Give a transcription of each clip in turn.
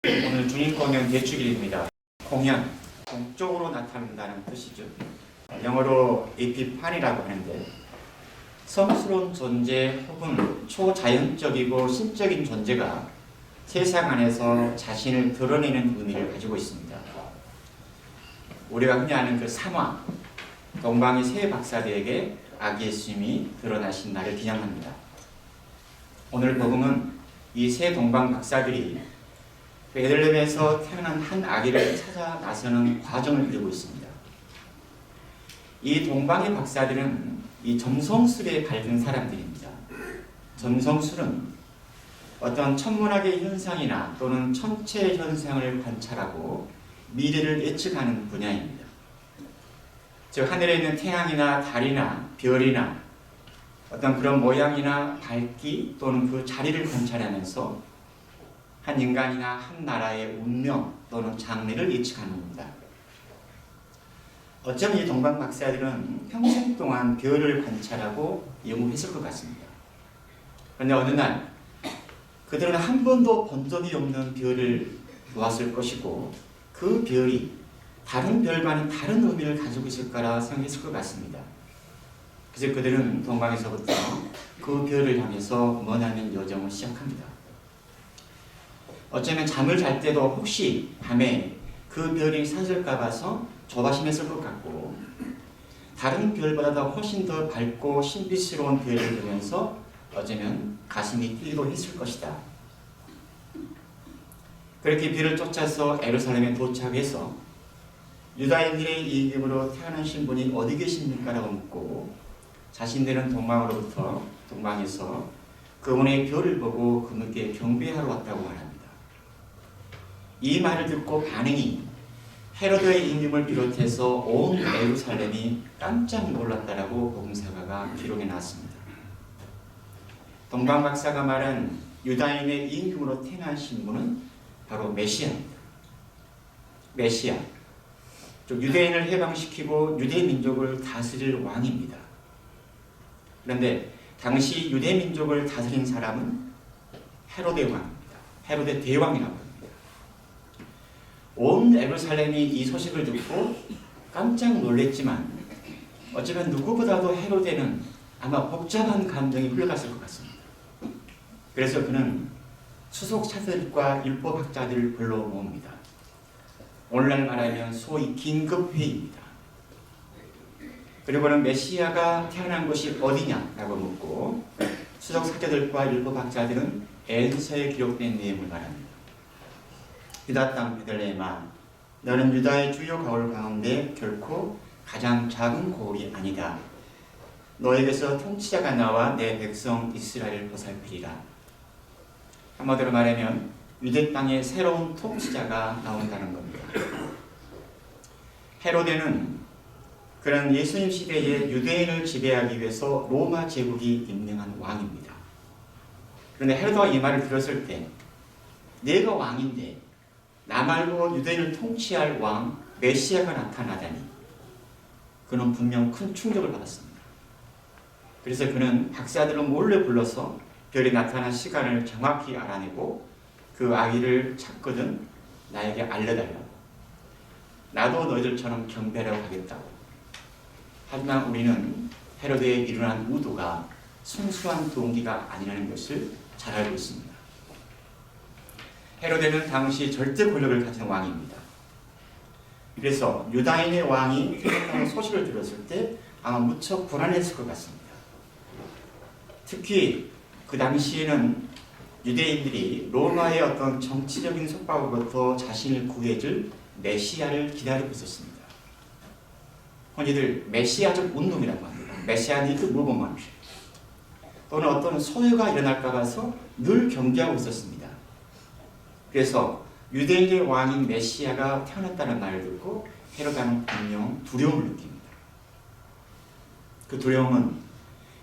오늘 주인공은 대축일입니다. 공연, 동쪽으로 나타난다는 뜻이죠. 영어로 에피판이라고 하는데 성스러운 존재 혹은 초자연적이고 신적인 존재가 세상 안에서 자신을 드러내는 의미를 가지고 있습니다. 우리가 흔히 아는 그 삼화, 동방의 세 박사들에게 아기 예수님이 드러나신 날을 기념합니다. 오늘 복음은 이 세 동방 박사들이 베들레헴에서 태어난 한 아기를 찾아 나서는 과정을 그리고 있습니다. 이 동방의 박사들은 이 점성술에 밝은 사람들입니다. 점성술은 어떤 천문학의 현상이나 또는 천체 현상을 관찰하고 미래를 예측하는 분야입니다. 즉 하늘에 있는 태양이나 달이나 별이나 어떤 그런 모양이나 밝기 또는 그 자리를 관찰하면서 한 인간이나 한 나라의 운명 또는 장래를 예측하는 겁니다. 어쩌면 이 동방 박사들은 평생 동안 별을 관찰하고 연구했을 것 같습니다. 그런데 어느 날 그들은 한 번도 본 적이 없는 별을 보았을 것이고 그 별이 다른 별과는 다른 의미를 가지고 있을 거라 생각했을 것 같습니다. 그래서 그들은 동방에서부터 그 별을 향해서 머나는 여정을 시작합니다. 어쩌면 잠을 잘 때도 혹시 밤에 그 별이 사라질까 봐서 조바심했을 것 같고 다른 별보다 훨씬 더 밝고 신비스러운 별을 보면서 어쩌면 가슴이 뛰기도 했을 것이다. 그렇게 별을 쫓아서 예루살렘에 도착해서 유다인들의 이름으로 태어나신 분이 어디 계십니까? 라고 묻고 자신들은 동방에서 그분의 별을 보고 그분께 경배하러 왔다고 말합니다. 이 말을 듣고 반응이 헤로드의 임금을 비롯해서 온 예루살렘이 깜짝 놀랐다라고 복음사가가 기록해 놨습니다. 동방 박사가 말한 유다인의 임금으로 태어나신 분은 바로 메시아입니다. 메시아, 즉 유대인을 해방시키고 유대 민족을 다스릴 왕입니다. 그런데 당시 유대 민족을 다스린 사람은 헤로데 왕입니다. 헤로데 대왕이라고 합니다. 온 예루살렘이 이 소식을 듣고 깜짝 놀랐지만 어쩌면 누구보다도 헤로데는 아마 복잡한 감정이 흘러갔을 것 같습니다. 그래서 그는 수석차들과 율법학자들을 불러 모읍니다. 오늘날 말하면 소위 긴급회의입니다. 그리고는 메시아가 태어난 곳이 어디냐라고 묻고 수석사제들과 율법학자들은 에스더에 기록된 내용을 말합니다. 유다 땅 베들레헴아, 너는 유다의 주요 가올 가운데 결코 가장 작은 고을이 아니다. 너에게서 통치자가 나와 내 백성 이스라엘을 보살피리라. 한마디로 말하면 유대 땅에 새로운 통치자가 나온다는 겁니다. 헤로데는 그런 예수님 시대에 유대인을 지배하기 위해서 로마 제국이 임명한 왕입니다. 그런데 헤로데가 이 말을 들었을 때 내가 왕인데 나 말고 유대인을 통치할 왕 메시아가 나타나다니 그는 분명 큰 충격을 받았습니다. 그래서 그는 박사들을 몰래 불러서 별이 나타난 시간을 정확히 알아내고 그 아기를 찾거든 나에게 알려달라고. 나도 너희들처럼 경배하라고 하겠다고. 하지만 우리는 헤로데에 일어난 의도가 순수한 동기가 아니라는 것을 잘 알고 있습니다. 헤로데는 당시 절대 권력을 가진 왕입니다. 그래서 유다인의 왕이 태어나는 소식을 들었을 때 아마 무척 불안했을 것 같습니다. 특히 그 당시에는 유대인들이 로마의 어떤 정치적인 속박으로부터 자신을 구해줄 메시아를 기다리고 있었습니다. 흔히들 메시아적 운동이라고 합니다. 메시아니크 무브먼트 또는 어떤 소요가 일어날까 봐서 늘 경계하고 있었습니다. 그래서 유대인의 왕인 메시아가 태어났다는 말을 듣고 헤로다는 분명 두려움을 느낍니다. 그 두려움은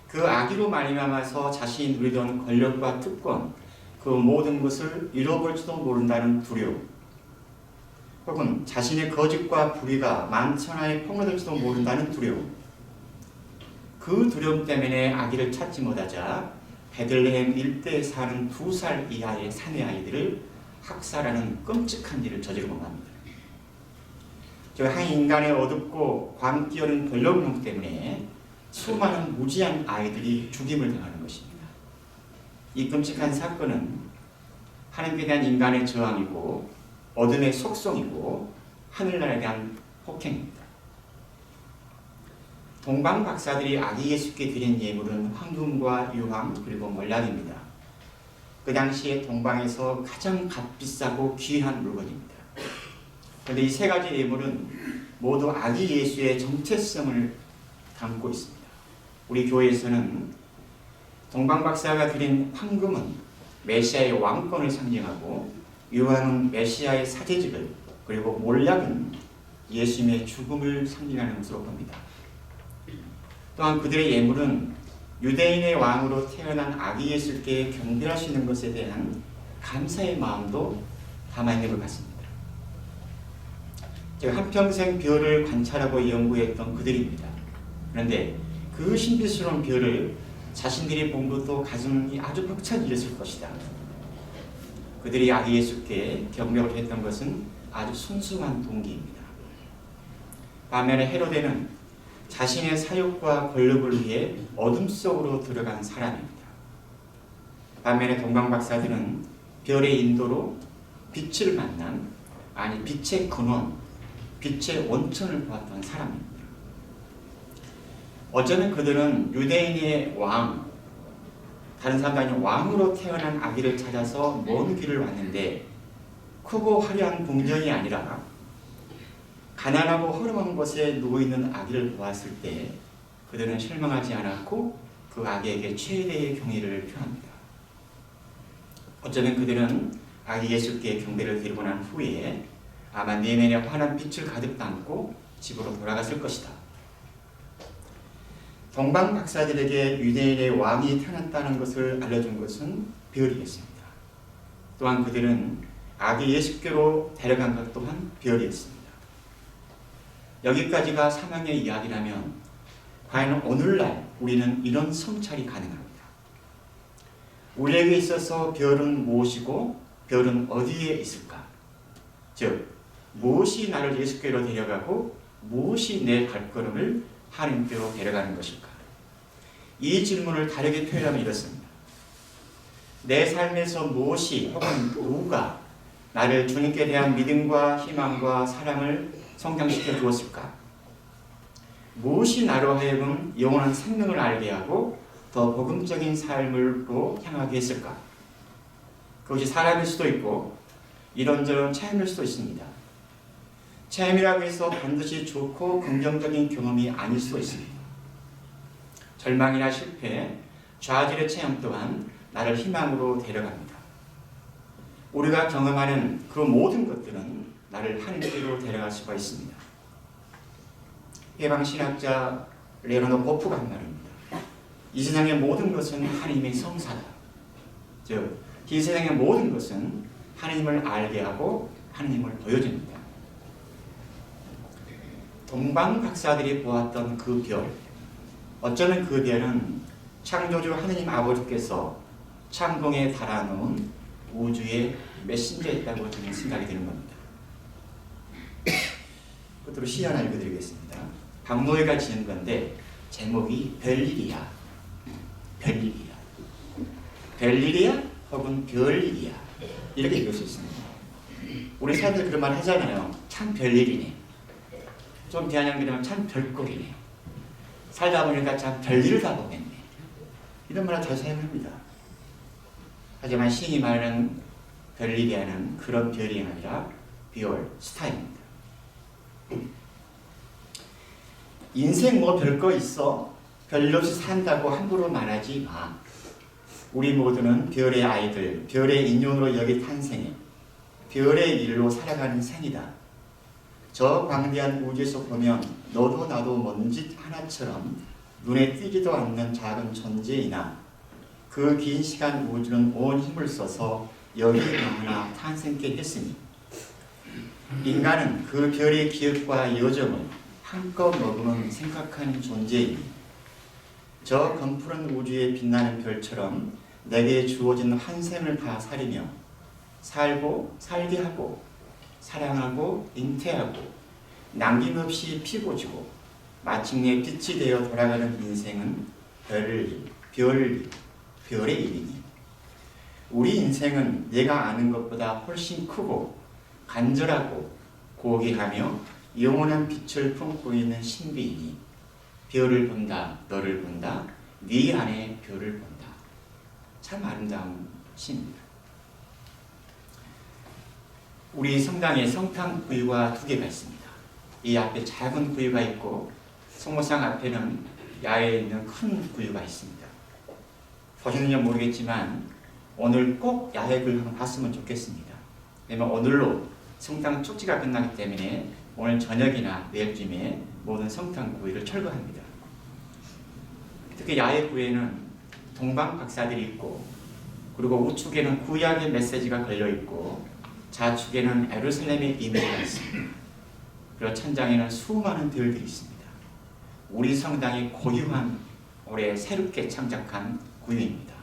그 아기로 말미암아서 자신이 누리던 권력과 특권 그 모든 것을 잃어버릴지도 모른다는 두려움, 혹은 자신의 거짓과 불의가 만천하에 폭로될지도 모른다는 두려움, 그 두려움 때문에 아기를 찾지 못하자 베들레헴 일대에 사는 2살 이하의 사내 아이들을 학살하는 끔찍한 일을 저지르고 맙니다. 한 인간의 어둡고 광기어린 권력론 때문에 수많은 무지한 아이들이 죽임을 당하는 것입니다. 이 끔찍한 사건은 하나님께 대한 인간의 저항이고 어둠의 속성이고 하늘나라에 대한 폭행입니다. 동방 박사들이 아기 예수께 드린 예물은 황금과 유황 그리고 몰락입니다. 그 당시에 동방에서 가장 값비싸고 귀한 물건입니다. 그런데 이 세 가지 예물은 모두 아기 예수의 정체성을 담고 있습니다. 우리 교회에서는 동방 박사가 드린 황금은 메시아의 왕권을 상징하고 유황은 메시아의 사제직을 그리고 몰락은 예수님의 죽음을 상징하는 것으로 봅니다. 또한 그들의 예물은 유대인의 왕으로 태어난 아기 예수께 경배하시는 것에 대한 감사의 마음도 담아있는 것 같습니다. 제가 한평생 별을 관찰하고 연구했던 그들입니다. 그런데 그 신비스러운 별을 자신들이 본 것도 가슴이 아주 벅찬 일이었을 것이다. 그들이 아기 예수께 경배를 했던 것은 아주 순수한 동기입니다. 반면에 헤로데는 자신의 사욕과 권력을 위해 어둠 속으로 들어간 사람입니다. 반면에 동방박사들은 별의 인도로 빛을 만난, 아니 빛의 근원, 빛의 원천을 보았던 사람입니다. 어쩌면 그들은 유대인의 왕, 다른 사람들이 왕으로 태어난 아기를 찾아서 먼 길을 왔는데 크고 화려한 궁정이 아니라 가난하고 허름한 곳에 누워있는 아기를 보았을 때 그들은 실망하지 않았고 그 아기에게 최대의 경의를 표합니다. 어쩌면 그들은 아기 예수께 경배를 드리고 난 후에 아마 내면에 환한 빛을 가득 담고 집으로 돌아갔을 것이다. 동방 박사들에게 유대인의 왕이 태어났다는 것을 알려준 것은 별이었습니다. 또한 그들은 아기 예수께로 데려간 것 또한 별이었습니다. 여기까지가 사망의 이야기라면 과연 오늘날 우리는 이런 성찰이 가능합니다. 우리에게 있어서 별은 무엇이고 별은 어디에 있을까? 즉 무엇이 나를 예수께로 데려가고 무엇이 내 발걸음을 하나님께로 데려가는 것일까? 이 질문을 다르게 표현하면 이렇습니다. 내 삶에서 무엇이 혹은 누가 나를 주님께 대한 믿음과 희망과 사랑을 성장시켜 주었을까? 무엇이 나로 하여금 영원한 생명을 알게 하고 더 복음적인 삶으로 향하게 했을까? 그것이 사람일 수도 있고 이런저런 체험일 수도 있습니다. 체험이라고 해서 반드시 좋고 긍정적인 경험이 아닐 수도 있습니다. 절망이나 실패, 좌절의 체험 또한 나를 희망으로 데려갑니다. 우리가 경험하는 그 모든 것들은 나를 하나님께로 데려갈 수가 있습니다. 해방신학자 레오나르도 보프가 한 말입니다. 이 세상의 모든 것은 하나님의 성사다. 즉, 이 세상의 모든 것은 하나님을 알게 하고 하나님을 보여줍니다. 동방 박사들이 보았던 그 별, 어쩌면 그 별은 창조주 하느님 아버지께서 창공에 달아놓은 우주의 메신저였다고 저는 생각이 드는 겁니다. 끝으로 시 하나 읽어드리겠습니다. 박노해가 지은 건데 제목이 별일이야. 별일이야. 별일이야? 혹은 별일이야. 이렇게 읽을 수 있습니다. 우리 사람들 그런 말 하잖아요. 참 별일이네. 좀 비아냥거리면 참 별꼴이네. 살다 보니까 참 별일을 다 보겠네. 이런 말을 잘 사용합니다. 하지만 신이 말하는 별일이라는 그런 별이 아니라 비올 스타입니다. 인생 뭐 별거 있어? 별일 없이 산다고 함부로 말하지 마. 우리 모두는 별의 아이들, 별의 인연으로 여기 탄생해 별의 일로 살아가는 생이다. 저 광대한 우주에서 보면 너도 나도 먼지 하나처럼 눈에 띄지도 않는 작은 존재이나 그 긴 시간 우주는 온 힘을 써서 여기 너무나 탄생케 했으니 인간은 그 별의 기억과 여정을 한껏 머금은 생각하는 존재이니 저 검푸른 우주에 빛나는 별처럼 내게 주어진 한 생을 다 살이며 살고 살게 하고 사랑하고 잉태하고 남김없이 피고 지고 마침내 빛이 되어 돌아가는 인생은 별의 일이니 우리 인생은 내가 아는 것보다 훨씬 크고 간절하고 고귀하며 영원한 빛을 품고 있는 신비이니 별을 본다 너를 본다 네 안에 별을 본다. 참 아름다운 시입니다. 우리 성당에 성탄 구유가 두 개가 있습니다. 이 앞에 작은 구유가 있고 성모상 앞에는 야외에 있는 큰 구유가 있습니다. 보시는지 모르겠지만 오늘 꼭 야외 구유 한번 봤으면 좋겠습니다. 왜냐면 오늘로 성탄 축제가 끝나기 때문에 오늘 저녁이나 내일쯤에 모든 성탄 구유를 철거합니다. 특히 야외 구유에는 동방 박사들이 있고 그리고 우측에는 구약의 메시지가 걸려있고 좌측에는 예루살렘의 이미지가 있습니다. 그리고 천장에는 수많은 별들이 있습니다. 우리 성당이 고유한 올해 새롭게 창작한 구유입니다.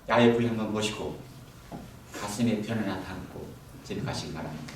야외 구유 한번 보시고 가슴에 편 하나 담고 집에 가시기 바랍니다.